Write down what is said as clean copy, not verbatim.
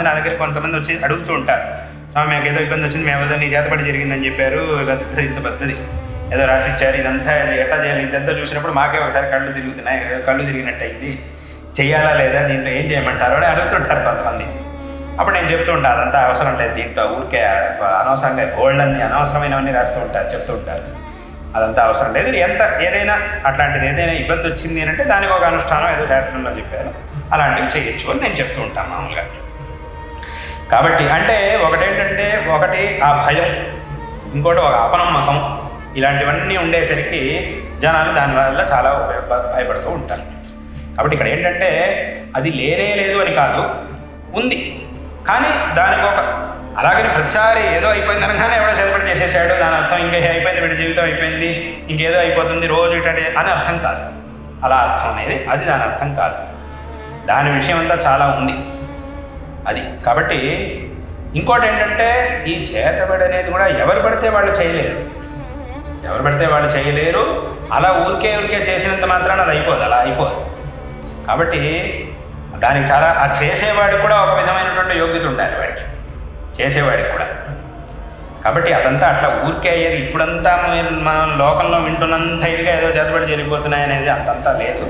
నా దగ్గర కొంతమంది వచ్చి అడుగుతూ ఉంటారు, స్వామి మాకు ఏదో ఇబ్బంది వచ్చింది, మేము ఏదో నీ చేతపడి జరిగిందని చెప్పారు, ఇంత పద్ధతి ఏదో రాసిచ్చారు, ఇదంతా ఎట్లా చేయాలి, ఇదంతా చూసినప్పుడు మాకే ఒకసారి కళ్ళు తిరుగుతున్నాయి, కళ్ళు తిరిగినట్టు అయింది, చెయ్యాలా లేదా, దీంట్లో ఏం చేయమంటారు అని అడుగుతుంటారు కొంతమంది. అప్పుడు నేను చెప్తూ ఉంటాను, అదంతా అవసరం లేదు, దీంట్లో ఊరికే అనవసరంగా గోల్డన్ని అనవసరమైనవన్నీ రాస్తూ ఉంటారు, చెప్తూ ఉంటారు, అదంతా అవసరం లేదు. ఏదైనా అట్లాంటిది ఏదైనా ఇబ్బంది వచ్చింది అని అంటే దానికి ఒక అనుష్ఠానం ఏదో శాస్త్రంలో చెప్పారు, అలాంటివి చేయొచ్చు అని నేను చెప్తూ ఉంటాను మామూలుగా. కాబట్టి అంటే ఒకటి ఆ భయం, ఇంకోటి ఒక అపనమ్మకం, ఇలాంటివన్నీ ఉండేసరికి జనాలు దానివల్ల చాలా భయపడుతూ ఉంటారు. కాబట్టి ఇక్కడ ఏంటంటే అది లేదు అని కాదు, ఉంది, కానీ దానికి ఒక అలాగని ప్రతిసారి ఏదో అయిపోయింది అనగానే ఎవడో చేతపడి చేసేసాడు దాని అర్థం ఇంకా అయిపోయింది, వీడి జీవితం అయిపోయింది, ఇంకేదో అయిపోతుంది రోజు ఇటంటే అని అర్థం కాదు. అలా అర్థం అనేది అది దాని అర్థం కాదు, దాని విషయం అంతా చాలా ఉంది అది. కాబట్టి ఇంకోటి ఏంటంటే ఈ చేతబడి అనేది కూడా ఎవరు పడితే వాళ్ళు చేయలేరు, అలా ఊరికే చేసినంత మాత్రాన అది అయిపోదు, అలా అయిపోదు. కాబట్టి దానికి చాలా ఆ చేసేవాడికి కూడా ఒక విధమైనటువంటి యోగ్యత ఉండాలి, వాడికి చేసేవాడికి కూడా. కాబట్టి అదంతా అట్లా ఊరికే ఇప్పుడంతా మనం లోకంలో వింటున్నంత ఇదిగా ఏదో చేతబడి జరిగిపోతున్నాయి అనేది అంతంతా లేదు.